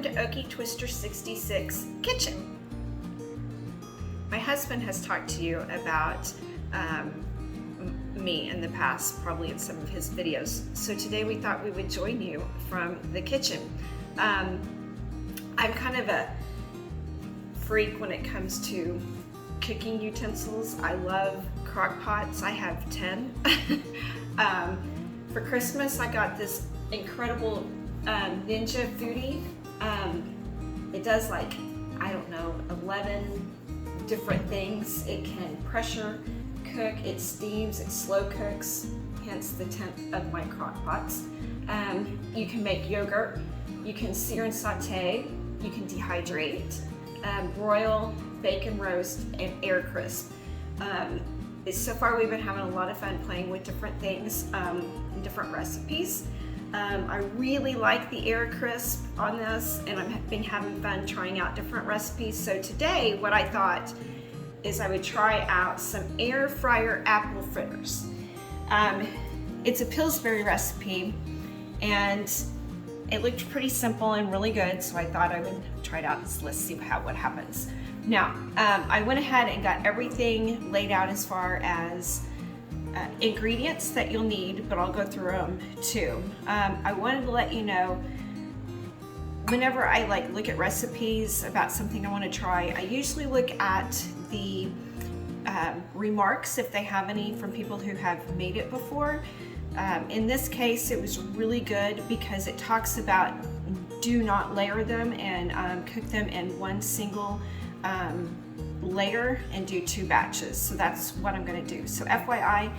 to OkieTwister66 Kitchen. My husband has talked to you about me in the past, probably in some of his videos. So today we thought we would join you from the kitchen. I'm kind of a freak when it comes to cooking utensils. I love crock pots. I have 10. For Christmas, I got this incredible Ninja Foodi. It does like, I don't know, 11 different things. It can pressure cook, it steams, it slow cooks, hence the 10th of my crock pots. You can make yogurt, you can sear and saute, you can dehydrate, broil, bake and roast, and air crisp. So far we've been having a lot of fun playing with different things and different recipes. I really like the air crisp on this, and I've been having fun trying out different recipes. So today what I thought is I would try out some air fryer apple fritters. It's a Pillsbury recipe, and it looked pretty simple and really good, so I thought I would try it out. Let's see what happens. Now, I went ahead and got everything laid out as far as ingredients that you'll need, but I'll go through them too. I wanted to let you know, whenever I look at recipes about something I want to try, I usually look at the remarks, if they have any, from people who have made it before. In this case, it was really good because it talks about do not layer them and cook them in one single layer and do 2 batches. So that's what I'm going to do. So FYI,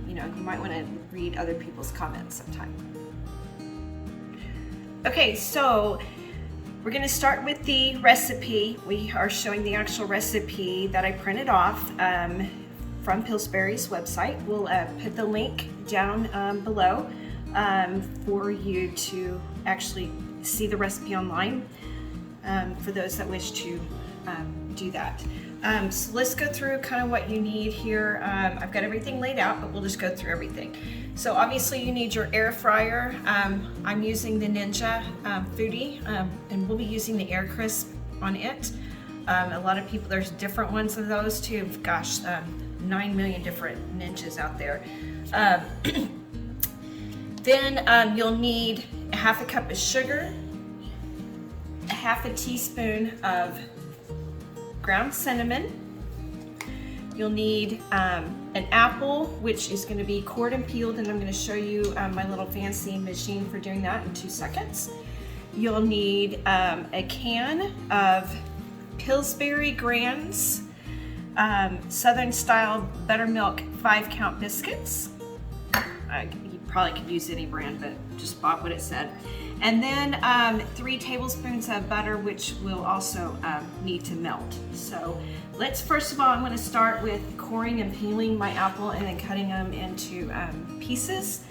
you might want to read other people's comments sometime. Okay, so we're going to start with the recipe. We are showing the actual recipe that I printed off from Pillsbury's website. We'll put the link down below for you to actually see the recipe online for those that wish to do that. So let's go through kind of what you need here. I've got everything laid out, but we'll just go through everything. So obviously you need your air fryer. I'm using the Ninja Foodi, and we'll be using the air crisp on it. A lot of people, there's different ones of those too. Gosh, 9 million different Ninjas out there. Then you'll need a 1/2 cup of sugar, a 1/2 teaspoon of ground cinnamon. You'll need an apple, which is going to be cored and peeled, and I'm going to show you my little fancy machine for doing that in 2 seconds. You'll need a can of Pillsbury Grands Southern style buttermilk 5-count biscuits. You probably could use any brand, but just bought what it said. And then 3 tablespoons of butter, which will also need to melt. So let's, first of all, I'm going to start with coring and peeling my apple and then cutting them into pieces.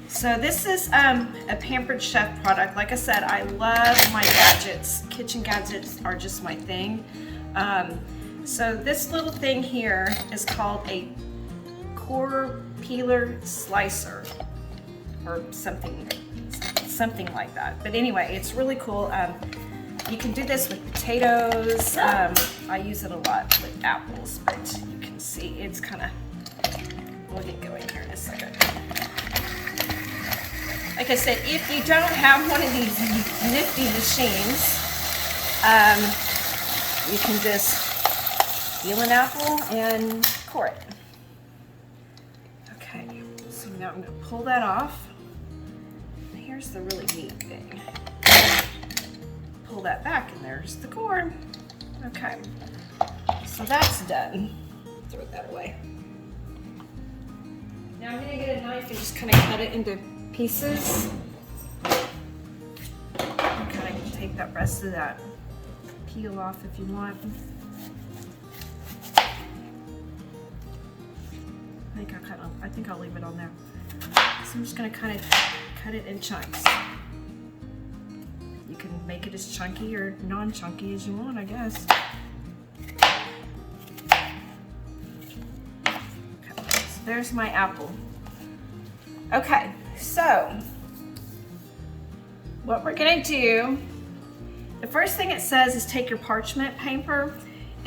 So this is a Pampered Chef product. Like I said, I love my gadgets. Kitchen gadgets are just my thing. So this little thing here is called a core peeler slicer or something like that. But anyway, it's really cool. You can do this with potatoes. I use it a lot with apples, but you can see it's kind of, we'll get going here in a second. Like I said, if you don't have one of these nifty machines, you can just peel an apple and core it. Okay, so now I'm going to pull that off. Here's the really neat thing. Pull that back and there's the core. Okay, so that's done. Throw that away. Now I'm going to get a knife and just kind of cut it into pieces. And kind of take that rest of that peel off if you want. I think I'll leave it on there. So I'm just going to kind of cut it in chunks. You can make it as chunky or non-chunky as you want, I guess. Okay, so there's my apple. Okay, so what we're gonna do the first thing it says is take your parchment paper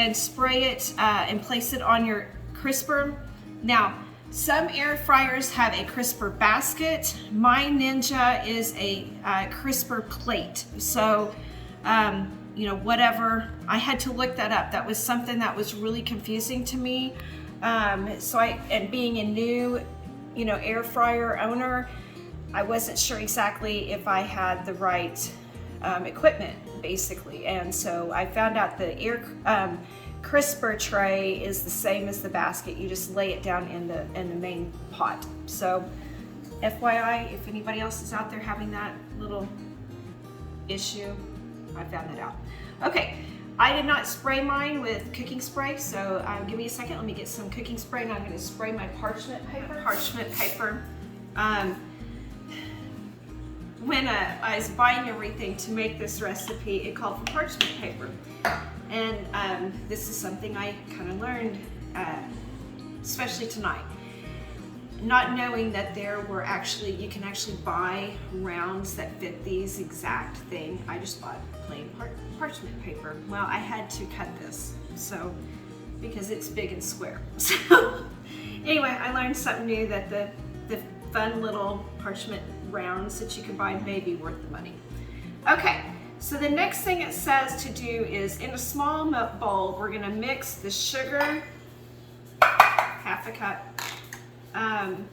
and spray it and place it on your crisper. Now, some air fryers have a crisper basket. My Ninja is a crisper plate. So, you know, whatever. I had to look that up. That was something that was really confusing to me. And being a new, you know, air fryer owner, I wasn't sure exactly if I had the right equipment, basically. And so I found out the air crisper tray is the same as the basket. You just lay it down in the main pot. So FYI, if anybody else is out there having that little issue, I found that out. Okay, I did not spray mine with cooking spray, so give me a second. Let me get some cooking spray, and I'm going to spray my parchment paper. When I was buying everything to make this recipe, it called for parchment paper. And this is something I kind of learned, especially tonight. Not knowing that there were you can actually buy rounds that fit these exact thing. I just bought plain parchment paper. Well, I had to cut this, so, because it's big and square. So, anyway, I learned something new, that the fun little parchment rounds that you can buy may be worth the money. Okay, so the next thing it says to do is, in a small bowl, we're gonna mix the sugar, half a cup, and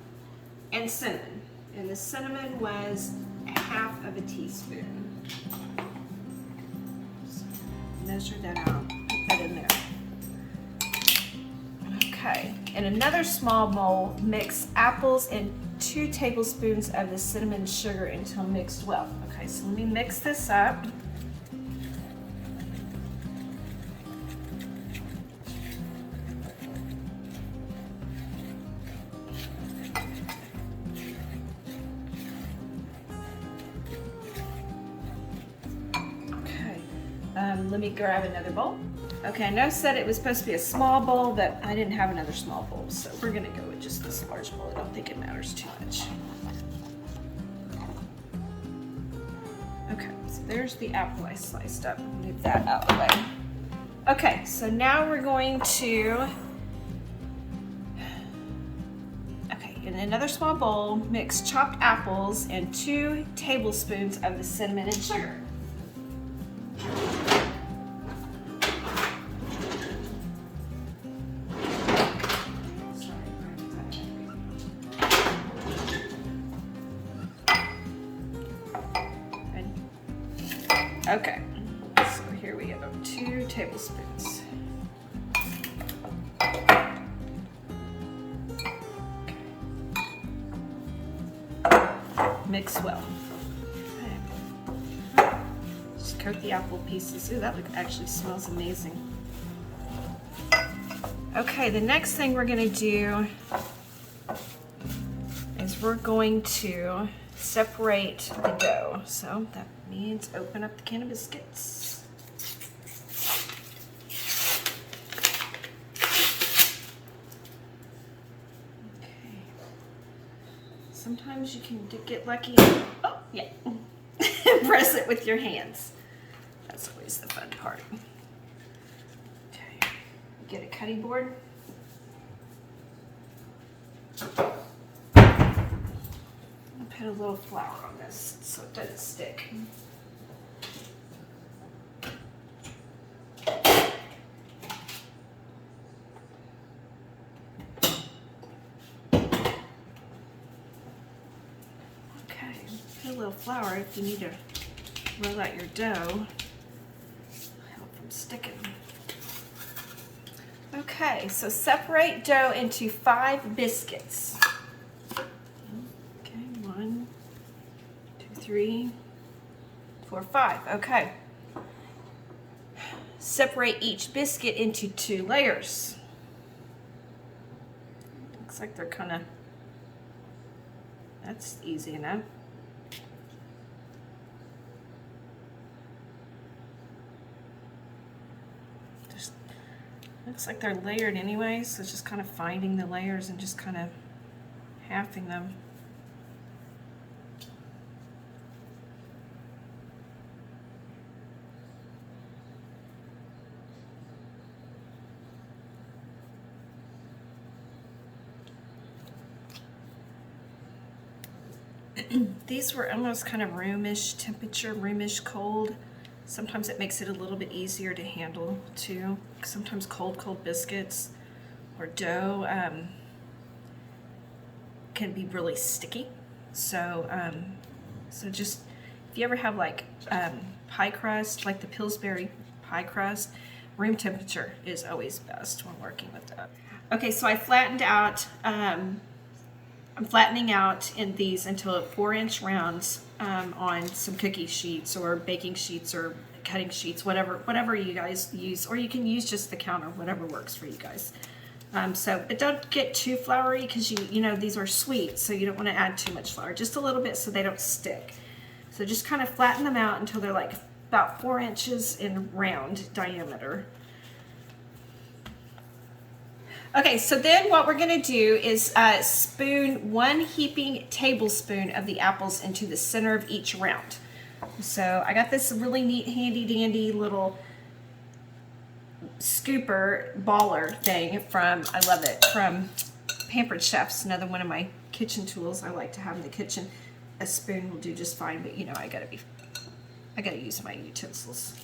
cinnamon. And the cinnamon was half of a teaspoon. So measure that out, put that in there. Okay, in another small bowl, mix apples and 2 tablespoons of the cinnamon sugar until mixed well. Okay, so let me mix this up. Let me grab another bowl. Okay, I know I said it was supposed to be a small bowl, but I didn't have another small bowl, so we're gonna go with just this large bowl. I don't think it matters too much. Okay, so there's the apple I sliced up. Move that out of the way. Okay, so now we're going to, in another small bowl, mix chopped apples and 2 tablespoons of the cinnamon and sugar. Okay, so here we go, 2 tablespoons. Okay. Mix well. Okay. Just coat the apple pieces. Ooh, that actually smells amazing. Okay, the next thing we're gonna do is we're going to separate the dough. So that means open up the can of biscuits. Okay. Sometimes you can get lucky. Oh, yeah. Press it with your hands. That's always the fun part. Okay. Get a cutting board. Put a little flour on this so it doesn't stick. Okay, put a little flour if you need to roll out your dough. Help from sticking. Okay, so separate dough into 5 biscuits. 3, 4, 5. Okay. Separate each biscuit into 2 layers. Looks like they're kind of, that's easy enough. Just looks like they're layered anyway, so it's just kind of finding the layers and just kind of halving them. These were almost kind of roomish temperature, roomish cold. Sometimes it makes it a little bit easier to handle too. Sometimes cold biscuits or dough can be really sticky. So, so just, if you ever have like pie crust, like the Pillsbury pie crust, room temperature is always best when working with that. Okay, so I flattened out, I'm flattening out in these until 4-inch rounds on some cookie sheets or baking sheets or cutting sheets, whatever you guys use, or you can use just the counter, whatever works for you guys. But don't get too floury because you know these are sweet, so you don't want to add too much flour. Just a little bit so they don't stick. So just kind of flatten them out until they're like about 4 inches in round diameter. Okay, so then what we're going to do is spoon 1 heaping tablespoon of the apples into the center of each round. So I got this really neat, handy dandy little scooper baller thing from, I love it, from Pampered Chefs, another one of my kitchen tools I like to have in the kitchen. A spoon will do just fine, but you know, I gotta use my utensils.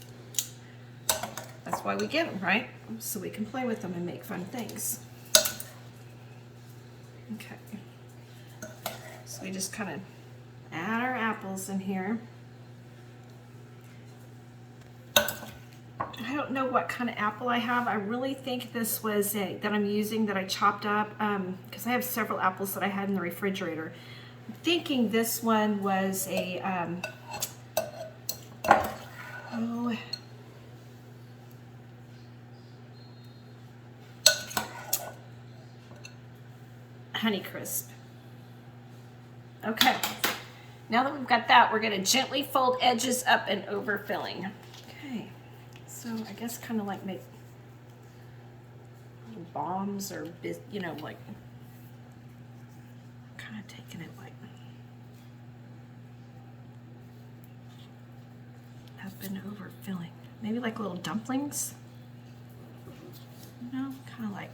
That's why we get them, right? So we can play with them and make fun things. Okay. So we just kind of add our apples in here. I don't know what kind of apple I have. I really think this was that I'm using that I chopped up because I have several apples that I had in the refrigerator. I'm thinking this one was a Honeycrisp. Okay, now that we've got that, we're going to gently fold edges up and over filling. Okay, so I guess kind of like make little bombs or, you know, like kind of taking it like up and over filling. Maybe like little dumplings. No, kind of like,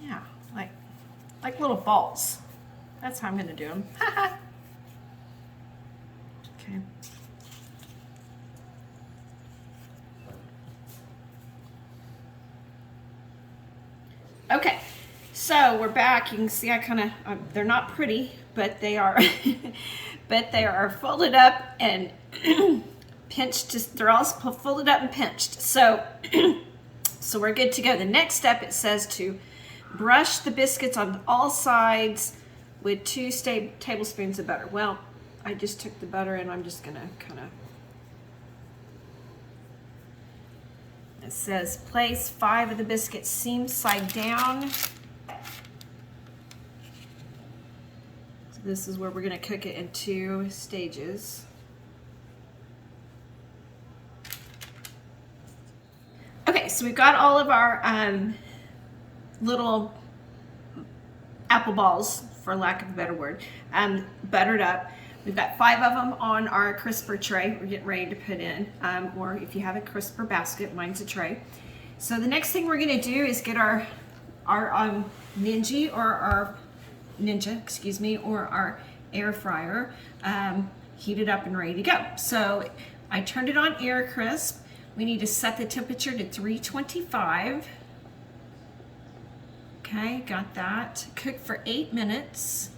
yeah, like little balls. That's how I'm going to do them. Okay. Okay, so we're back. You can see I kind of, they're not pretty, but they are, but they are folded up and pinched. They're all folded up and pinched. So, so we're good to go. The next step, it says to brush the biscuits on all sides with 2 tablespoons of butter. Well, I just took the butter and I'm just gonna kind of, it says place 5 of the biscuits seam side down. So this is where we're gonna cook it in 2 stages. Okay, so we've got all of our little apple balls, for lack of a better word, buttered up. We've got 5 of them on our crisper tray we're getting ready to put in, or if you have a crisper basket, mine's a tray. So the next thing we're gonna do is get our Ninja, excuse me, or our air fryer heated up and ready to go. So I turned it on air crisp. We need to set the temperature to 325. Okay, got that. Cook for 8 minutes.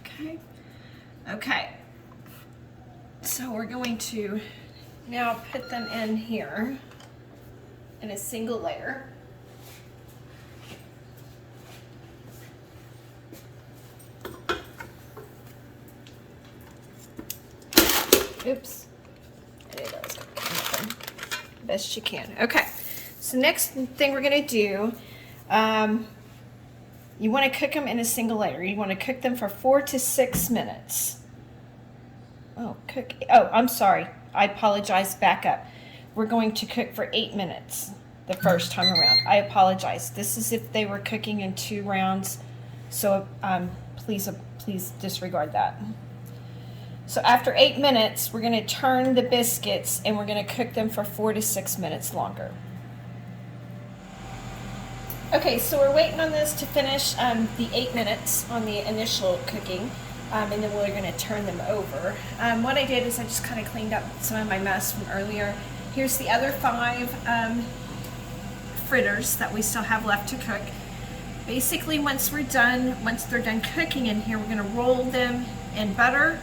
Okay. Okay. So we're going to now put them in here in a single layer. Oops. Best you can. Okay. So next thing we're going to do, you want to cook them in a single layer. You want to cook them for 4 to 6 minutes. Oh, I'm sorry. I apologize. Back up. We're going to cook for 8 minutes the first time around. I apologize. This is if they were cooking in 2 rounds. So please disregard that. So after 8 minutes, we're gonna turn the biscuits and we're gonna cook them for 4 to 6 minutes longer. Okay, so we're waiting on this to finish the 8 minutes on the initial cooking, and then we're gonna turn them over. What I did is I just kind of cleaned up some of my mess from earlier. Here's the other 5 fritters that we still have left to cook. Basically, once they're done cooking in here, we're gonna roll them in butter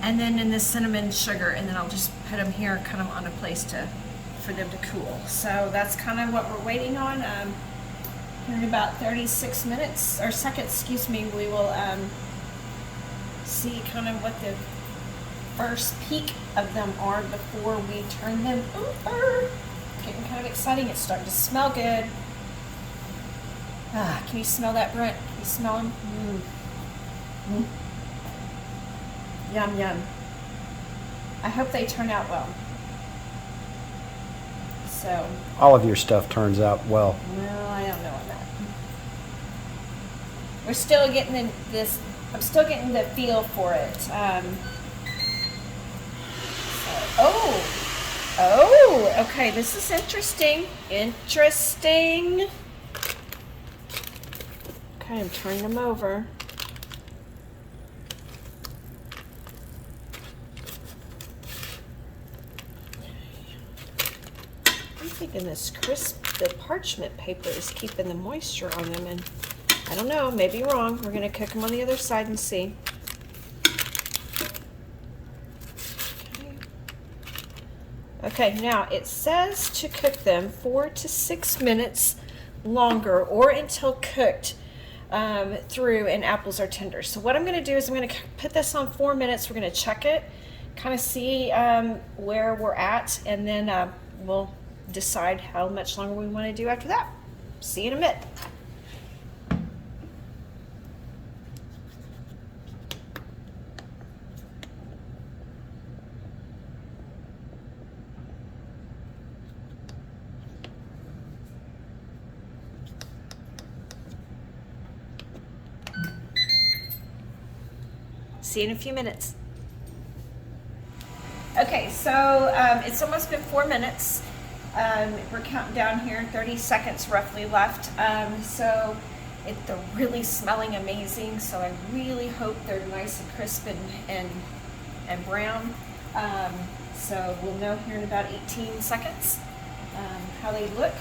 and then in the cinnamon sugar, and then I'll just put them here kind of on a place for them to cool. So that's kind of what we're waiting on. Here in about 36 minutes, or seconds, excuse me, we will see kind of what the first peak of them are before we turn them over. Getting kind of exciting. It's starting to smell good. Can you smell that, Brent? Can you smell them? Yum, yum. I hope they turn out well. So. All of your stuff turns out well. Well, I don't know on that. We're still getting I'm still getting the feel for it. Okay, this is interesting. Interesting. Okay, I'm turning them over. I'm thinking the parchment paper is keeping the moisture on them, and I don't know, maybe wrong. We're gonna cook them on the other side and see. Okay, now it says to cook them 4 to 6 minutes longer, or until cooked through and apples are tender. So what I'm gonna do is I'm gonna put this on 4 minutes. We're gonna check it, kind of see where we're at, and then we'll decide how much longer we want to do after that. See you in a minute. See you in a few minutes. Okay, so it's almost been 4 minutes. We're counting down here, 30 seconds roughly left. So they're really smelling amazing. So I really hope they're nice and crisp and brown. So we'll know here in about 18 seconds how they look,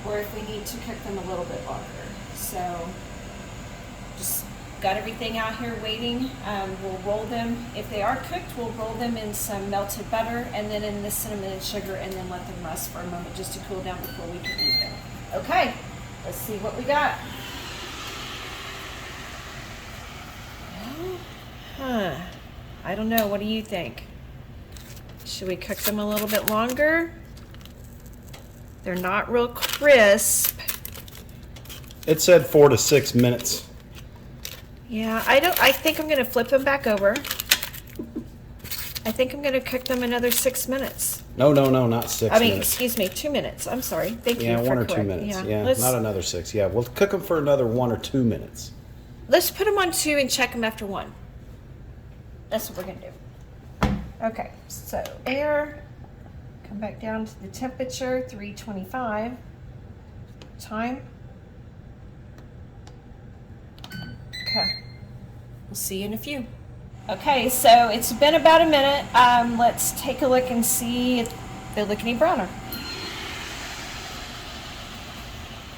or if we need to cook them a little bit longer. So just got everything out here waiting. We'll roll them, if they are cooked, we'll roll them in some melted butter and then in the cinnamon and sugar, and then let them rest for a moment just to cool down before we can eat them. Okay, let's see what we got. I don't know, what do you think? Should we cook them a little bit longer? They're not real crisp. It said 4 to 6 minutes. Yeah, I think I'm gonna flip them back over. I think I'm gonna cook them another 6 minutes. No, not 6 minutes. Excuse me, 2 minutes. I'm sorry. Thank you. Yeah, for 1 or 2 correcting. minutes. Yeah, Not another 6. Yeah, we'll cook them for another 1 or 2 minutes. Let's put them on 2 and check them after 1. That's what we're gonna do. Okay, so air, come back down to the temperature, 325. Time. Okay, we'll see you in a few. Okay, so it's been about a minute. Let's take a look and see if they look any browner.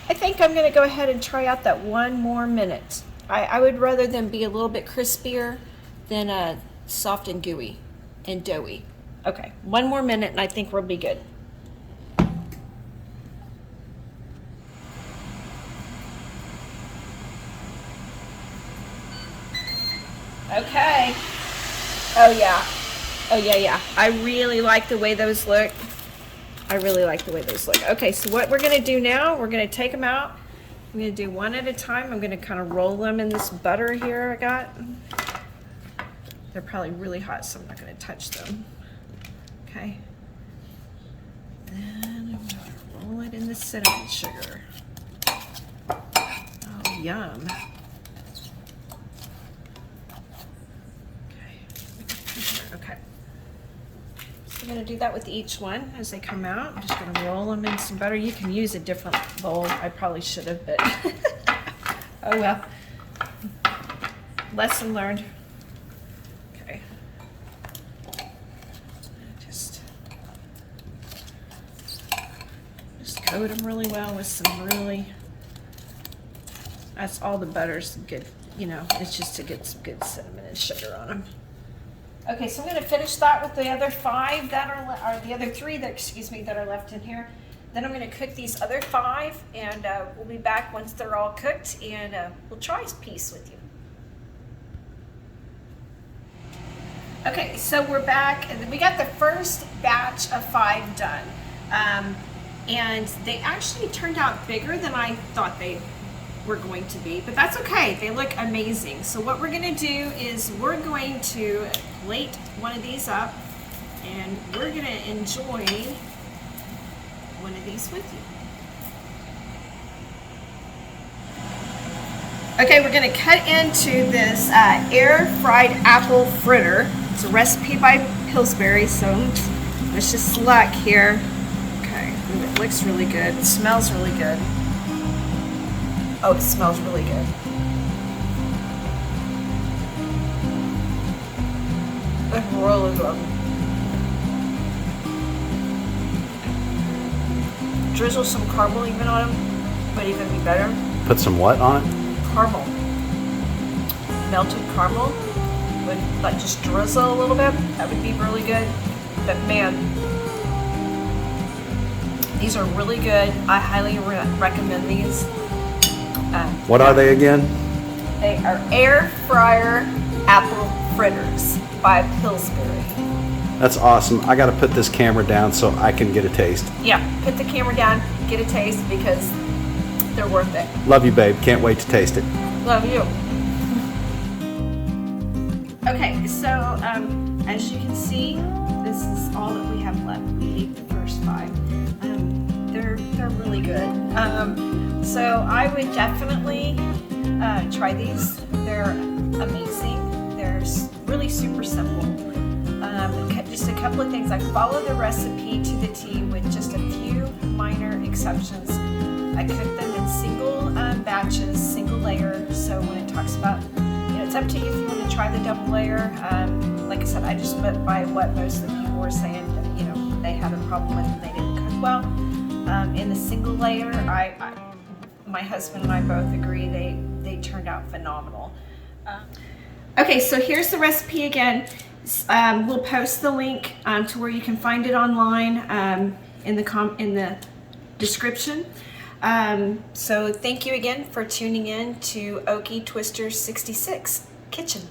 I think I'm gonna go ahead and try out that 1 more minute. I would rather them be a little bit crispier than soft and gooey and doughy. Okay, 1 more minute and I think we'll be good. Okay. Oh yeah. I really like the way those look. Okay, so what we're gonna do now, we're gonna take them out. I'm gonna do 1 at a time. I'm gonna kind of roll them in this butter here I got. They're probably really hot, so I'm not gonna touch them. Okay. Then I'm gonna roll it in the cinnamon sugar. Oh, yum. I'm going to do that with each one as they come out. I'm just going to roll them in some butter. You can use a different bowl. I probably should have, but oh well. Lesson learned. Okay. Just coat them really well with some really, that's all the butter's good, you know, it's just to get some good cinnamon and sugar on them. Okay, so I'm going to finish that with the other 5 that are, or the other 3 that, excuse me, that are left in here. Then I'm going to cook these other 5, and we'll be back once they're all cooked, and we'll try a piece with you. Okay, so we're back, and we got the first batch of 5 done. And they actually turned out bigger than I thought they were going to be, but that's okay. They look amazing. So what we're gonna do is we're going to plate one of these up, and we're gonna enjoy one of these with you. Okay, we're gonna cut into this air fried apple fritter. It's a recipe by Pillsbury, so let's just select here. Okay, ooh, it looks really good. It smells really good. Oh, it smells really good. It's really good. Drizzle some caramel even on them, would even be better. Put some what on it? Caramel. Melted caramel. Would like just drizzle a little bit. That would be really good. But man, these are really good. I highly recommend these. What are they again? They are air fryer apple fritters by Pillsbury. That's awesome. I got to put this camera down so I can get a taste. Yeah, put the camera down, get a taste, because they're worth it. Love you, babe. Can't wait to taste it. Love you. Okay, so as you can see, this is all that we have left. We ate the first 5. They're really good. So I would definitely try these. They're amazing. They're really super simple. Just a couple of things. I follow the recipe to the T with just a few minor exceptions. I cook them in single batches, single layer. So when it talks about, you know, it's up to you if you want to try the double layer. Like I said, I just went by what most of the people were saying. You know, they had a problem with it. They didn't cook well. In the single layer, my husband and I both agree they turned out phenomenal. Okay, so here's the recipe again. We'll post the link to where you can find it online in the description. So thank you again for tuning in to OkieTwister66 Kitchen.